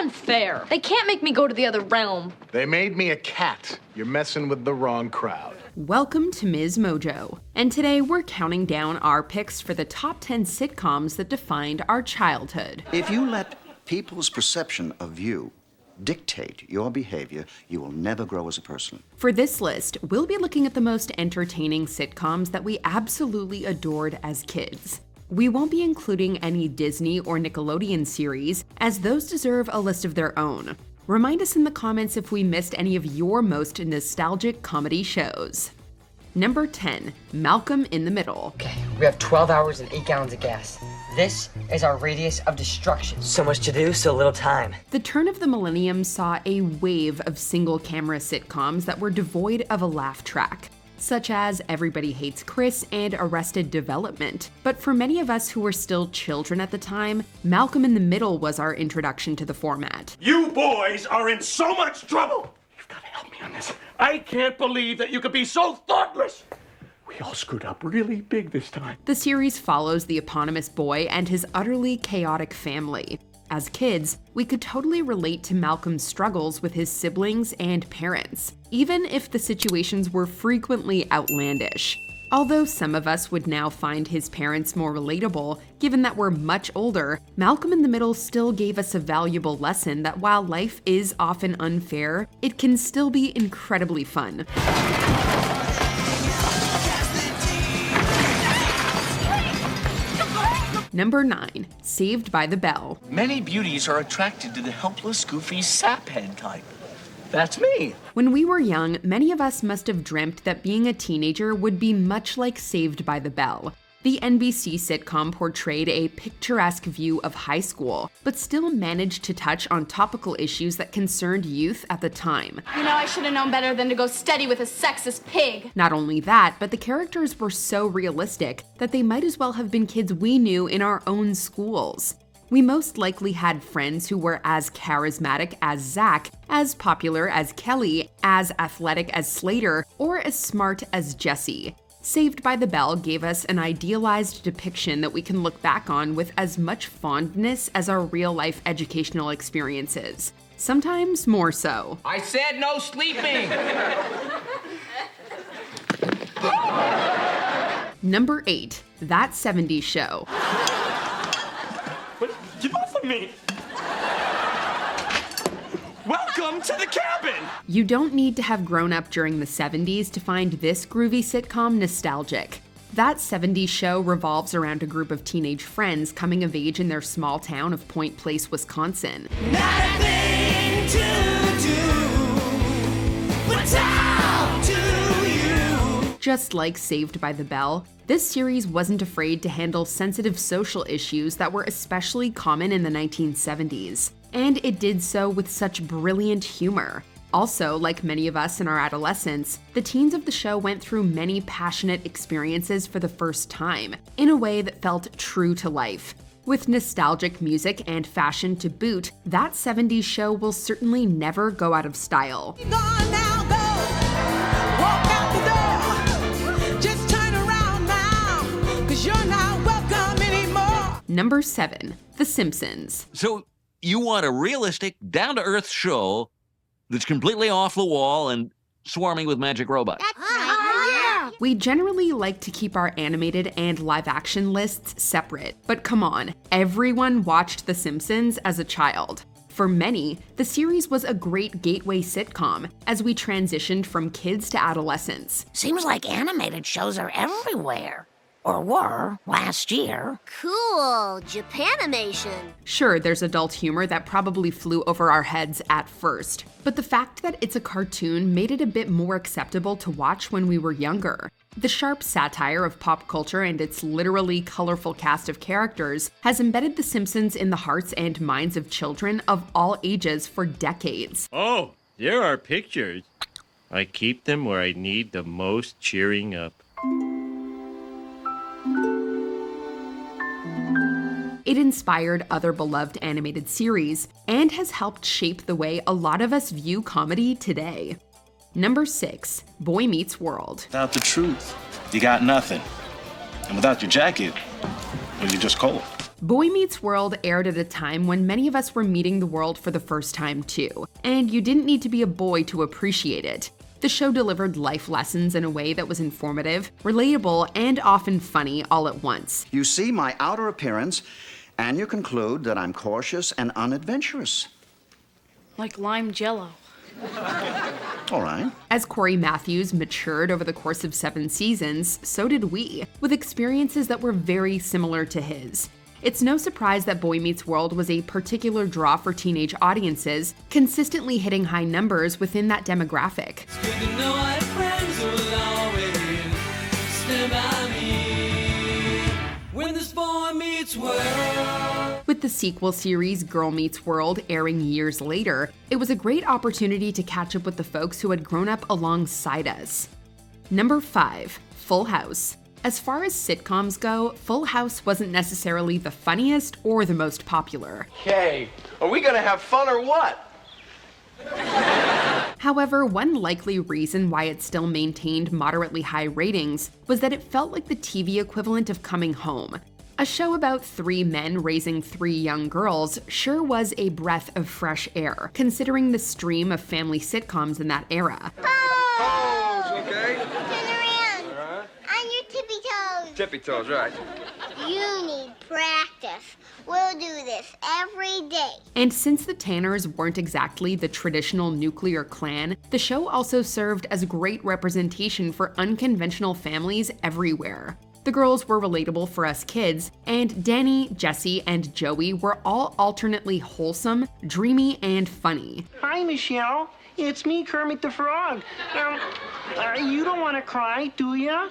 unfair. They can't make me go to the other realm. They made me a cat. You're messing with the wrong crowd. Welcome to MsMojo, and today we're counting down our picks for the top 10 sitcoms that defined our childhood. If you let people's perception of you dictate your behavior, you will never grow as a person. For this list, we'll be looking at the most entertaining sitcoms that we absolutely adored as kids. We won't be including any Disney or Nickelodeon series, as those deserve a list of their own. Remind us in the comments if we missed any of your most nostalgic comedy shows. Number 10, Malcolm in the Middle. Okay, we have 12 hours and 8 gallons of gas. This is our radius of destruction. So much to do, so little time. The turn of the millennium saw a wave of single-camera sitcoms that were devoid of a laugh track, such as Everybody Hates Chris and Arrested Development. But for many of us who were still children at the time, Malcolm in the Middle was our introduction to the format. You boys are in so much trouble! You've got to help me on this. I can't believe that you could be so thoughtless! We all screwed up really big this time. The series follows the eponymous boy and his utterly chaotic family. As kids, we could totally relate to Malcolm's struggles with his siblings and parents, even if the situations were frequently outlandish. Although some of us would now find his parents more relatable, given that we're much older, Malcolm in the Middle still gave us a valuable lesson that while life is often unfair, it can still be incredibly fun. Number 9, Saved by the Bell. Many beauties are attracted to the helpless, goofy saphead type. That's me. When we were young, many of us must have dreamt that being a teenager would be much like Saved by the Bell. The NBC sitcom portrayed a picturesque view of high school, but still managed to touch on topical issues that concerned youth at the time. You know, I should have known better than to go steady with a sexist pig. Not only that, but the characters were so realistic that they might as well have been kids we knew in our own schools. We most likely had friends who were as charismatic as Zach, as popular as Kelly, as athletic as Slater, or as smart as Jesse. Saved by the Bell gave us an idealized depiction that we can look back on with as much fondness as our real-life educational experiences. Sometimes more so. I said no sleeping! Number 8, That 70s Show. Get off of me! Welcome to the cabin! You don't need to have grown up during the 70s to find this groovy sitcom nostalgic. That 70s Show revolves around a group of teenage friends coming of age in their small town of Point Place, Wisconsin. Nothing to do but talk to you. Just like Saved by the Bell, this series wasn't afraid to handle sensitive social issues that were especially common in the 1970s. And it did so with such brilliant humor. Also, like many of us in our adolescence, the teens of the show went through many passionate experiences for the first time, in a way that felt true to life. With nostalgic music and fashion to boot, That 70s Show will certainly never go out of style. Number 7, The Simpsons. So you want a realistic, down-to-earth show that's completely off the wall and swarming with magic robots. We generally like to keep our animated and live-action lists separate, but come on, everyone watched The Simpsons as a child. For many, the series was a great gateway sitcom as we transitioned from kids to adolescents. Seems like animated shows are everywhere. Or were last year. Cool, Japanimation. Sure, there's adult humor that probably flew over our heads at first, but the fact that it's a cartoon made it a bit more acceptable to watch when we were younger. The sharp satire of pop culture and its literally colorful cast of characters has embedded The Simpsons in the hearts and minds of children of all ages for decades. Oh, there are pictures. I keep them where I need the most cheering up. It inspired other beloved animated series and has helped shape the way a lot of us view comedy today. Number 6, Boy Meets World. Without the truth, you got nothing. And without your jacket, well, you're just cold. Boy Meets World aired at a time when many of us were meeting the world for the first time too, and you didn't need to be a boy to appreciate it. The show delivered life lessons in a way that was informative, relatable, and often funny all at once. You see my outer appearance, and you conclude that I'm cautious and unadventurous. Like lime jello. All right. As Corey Matthews matured over the course of 7 seasons, so did we, with experiences that were very similar to his. It's no surprise that Boy Meets World was a particular draw for teenage audiences, consistently hitting high numbers within that demographic. It's good to know I have friends who will always stand by me when this boy meets world. With the sequel series Girl Meets World airing years later, it was a great opportunity to catch up with the folks who had grown up alongside us. Number 5, Full House. As far as sitcoms go, Full House wasn't necessarily the funniest or the most popular. Hey, are we gonna have fun or what? However, one likely reason why it still maintained moderately high ratings was that it felt like the TV equivalent of Coming Home. A show about 3 men raising 3 young girls sure was a breath of fresh air, considering the stream of family sitcoms in that era. Okay. Tippy toes. Tippy toes, right. You need practice. We'll do this every day. And since the Tanners weren't exactly the traditional nuclear clan, the show also served as great representation for unconventional families everywhere. The girls were relatable for us kids, and Danny, Jesse, and Joey were all alternately wholesome, dreamy, and funny. Hi, Michelle. It's me, Kermit the Frog. You don't want to cry, do ya?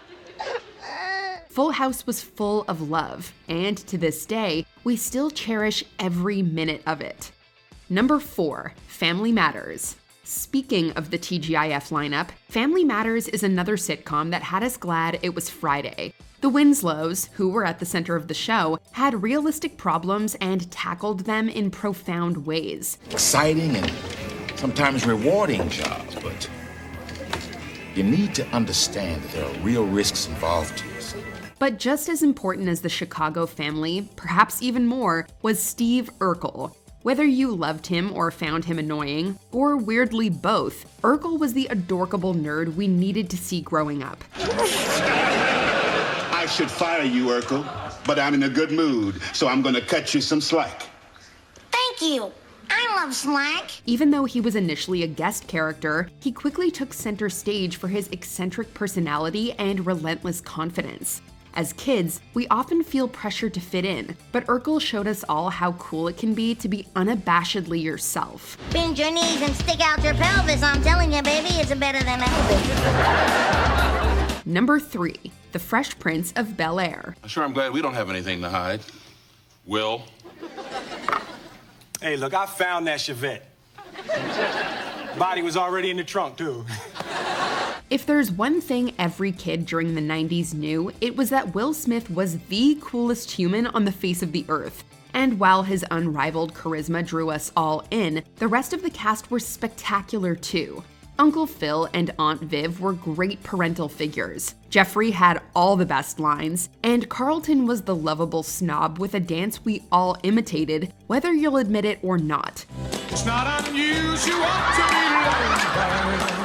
Full House was full of love, and to this day, we still cherish every minute of it. Number 4, Family Matters. Speaking of the TGIF lineup, Family Matters is another sitcom that had us glad it was Friday. The Winslows, who were at the center of the show, had realistic problems and tackled them in profound ways. Exciting and sometimes rewarding jobs, but you need to understand that there are real risks involved here. But just as important as the Chicago family, perhaps even more, was Steve Urkel. Whether you loved him or found him annoying, or weirdly both, Urkel was the adorkable nerd we needed to see growing up. I should fire you, Urkel, but I'm in a good mood, so I'm gonna cut you some slack. Thank you. I love slack. Even though he was initially a guest character, he quickly took center stage for his eccentric personality and relentless confidence. As kids, we often feel pressure to fit in, but Urkel showed us all how cool it can be to be unabashedly yourself. Bend your knees and stick out your pelvis. I'm telling you, baby, it's better than Elvis. Number 3, The Fresh Prince of Bel-Air. Sure, I'm glad we don't have anything to hide. Will? Hey, look, I found that Chevette. Body was already in the trunk, too. If there's one thing every kid during the 90s knew, it was that Will Smith was the coolest human on the face of the earth. And while his unrivaled charisma drew us all in, the rest of the cast were spectacular too. Uncle Phil and Aunt Viv were great parental figures. Jeffrey had all the best lines, and Carlton was the lovable snob with a dance we all imitated, whether you'll admit it or not. It's not unusual to be loved.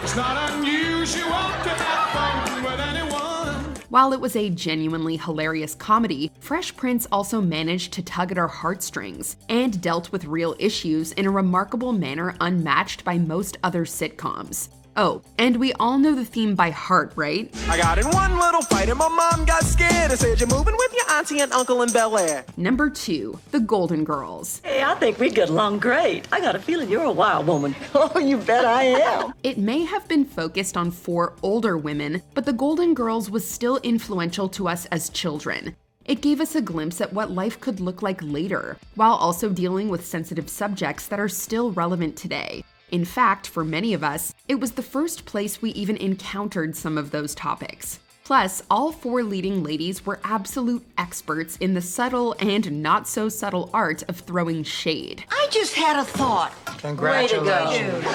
It's not unusual to have fun with anyone. While it was a genuinely hilarious comedy, Fresh Prince also managed to tug at our heartstrings and dealt with real issues in a remarkable manner unmatched by most other sitcoms. Oh, and we all know the theme by heart, right? I got in one little fight and my mom got scared and said, "You're moving with your auntie and uncle in Bel-Air." Number 2, The Golden Girls. Hey, I think we get along great. I got a feeling you're a wild woman. Oh, you bet I am. It may have been focused on 4 older women, but The Golden Girls was still influential to us as children. It gave us a glimpse at what life could look like later, while also dealing with sensitive subjects that are still relevant today. In fact, for many of us, it was the first place we even encountered some of those topics. Plus, all 4 leading ladies were absolute experts in the subtle and not so subtle art of throwing shade. I just had a thought. Congratulations.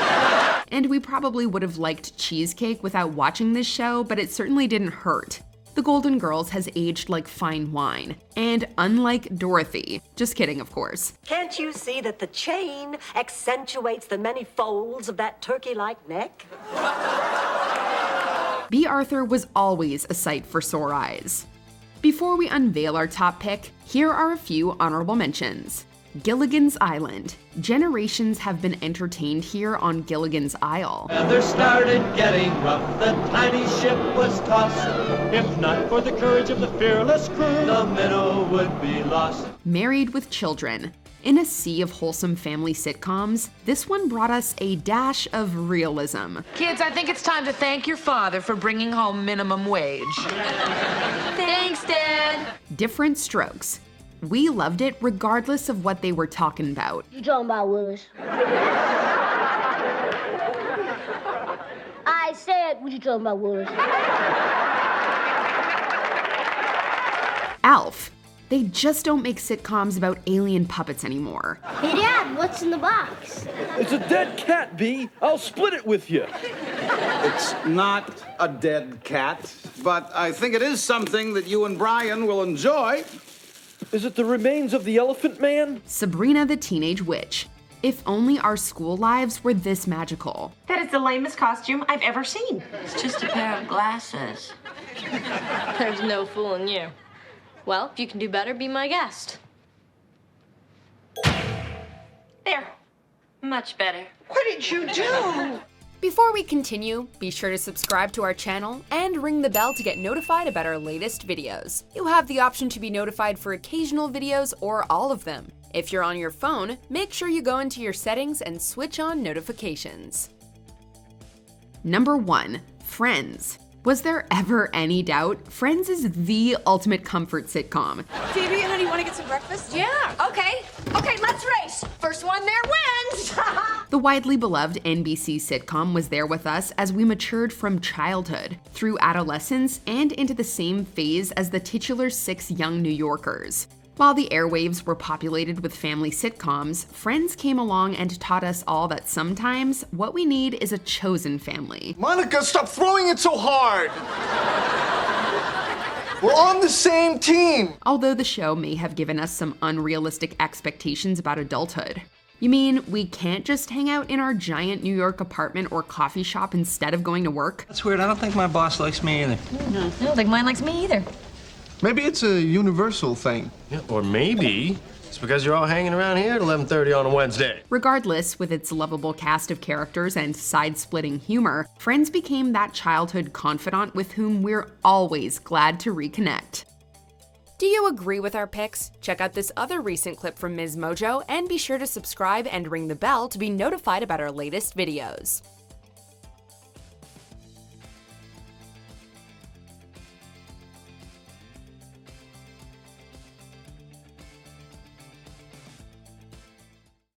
And we probably would have liked cheesecake without watching this show, but it certainly didn't hurt. The Golden Girls has aged like fine wine. And unlike Dorothy, just kidding of course. Can't you see that the chain accentuates the many folds of that turkey-like neck? B. Arthur was always a sight for sore eyes. Before we unveil our top pick, here are a few honorable mentions. Gilligan's Island. Generations have been entertained here on Gilligan's Isle. Weather started getting rough, the tiny ship was tossed. If not for the courage of the fearless crew, the minnow would be lost. Married with Children. In a sea of wholesome family sitcoms, this one brought us a dash of realism. Kids, I think it's time to thank your father for bringing home minimum wage. Thanks, Dad. Different strokes. We loved it regardless of what they were talking about. You talking about Willis? I said, what you talking about, Willis? Alf. They just don't make sitcoms about alien puppets anymore. Hey, Dad, what's in the box? It's a dead cat, B. I'll split it with you. It's not a dead cat, but I think it is something that you and Brian will enjoy. Is it the remains of the Elephant Man? Sabrina the Teenage Witch. If only our school lives were this magical. That is the lamest costume I've ever seen. It's just a pair of glasses. There's no fooling you. Well, if you can do better, be my guest. There. Much better. What did you do? Before we continue, be sure to subscribe to our channel and ring the bell to get notified about our latest videos. You have the option to be notified for occasional videos or all of them. If you're on your phone, make sure you go into your settings and switch on notifications. Number 1. Friends. Was there ever any doubt? Friends is the ultimate comfort sitcom. Phoebe, honey, want to get some breakfast? Yeah. Okay, let's race. First one there wins. The widely beloved NBC sitcom was there with us as we matured from childhood, through adolescence, and into the same phase as the titular 6 young New Yorkers. While the airwaves were populated with family sitcoms, Friends came along and taught us all that sometimes what we need is a chosen family. Monica, stop throwing it so hard! We're on the same team! Although the show may have given us some unrealistic expectations about adulthood. You mean we can't just hang out in our giant New York apartment or coffee shop instead of going to work? That's weird. I don't think my boss likes me either. I don't think mine likes me either. Maybe it's a universal thing. Yeah, or maybe it's because you're all hanging around here at 11:30 on a Wednesday. Regardless, with its lovable cast of characters and side-splitting humor, Friends became that childhood confidant with whom we're always glad to reconnect. Do you agree with our picks? Check out this other recent clip from MsMojo and be sure to subscribe and ring the bell to be notified about our latest videos.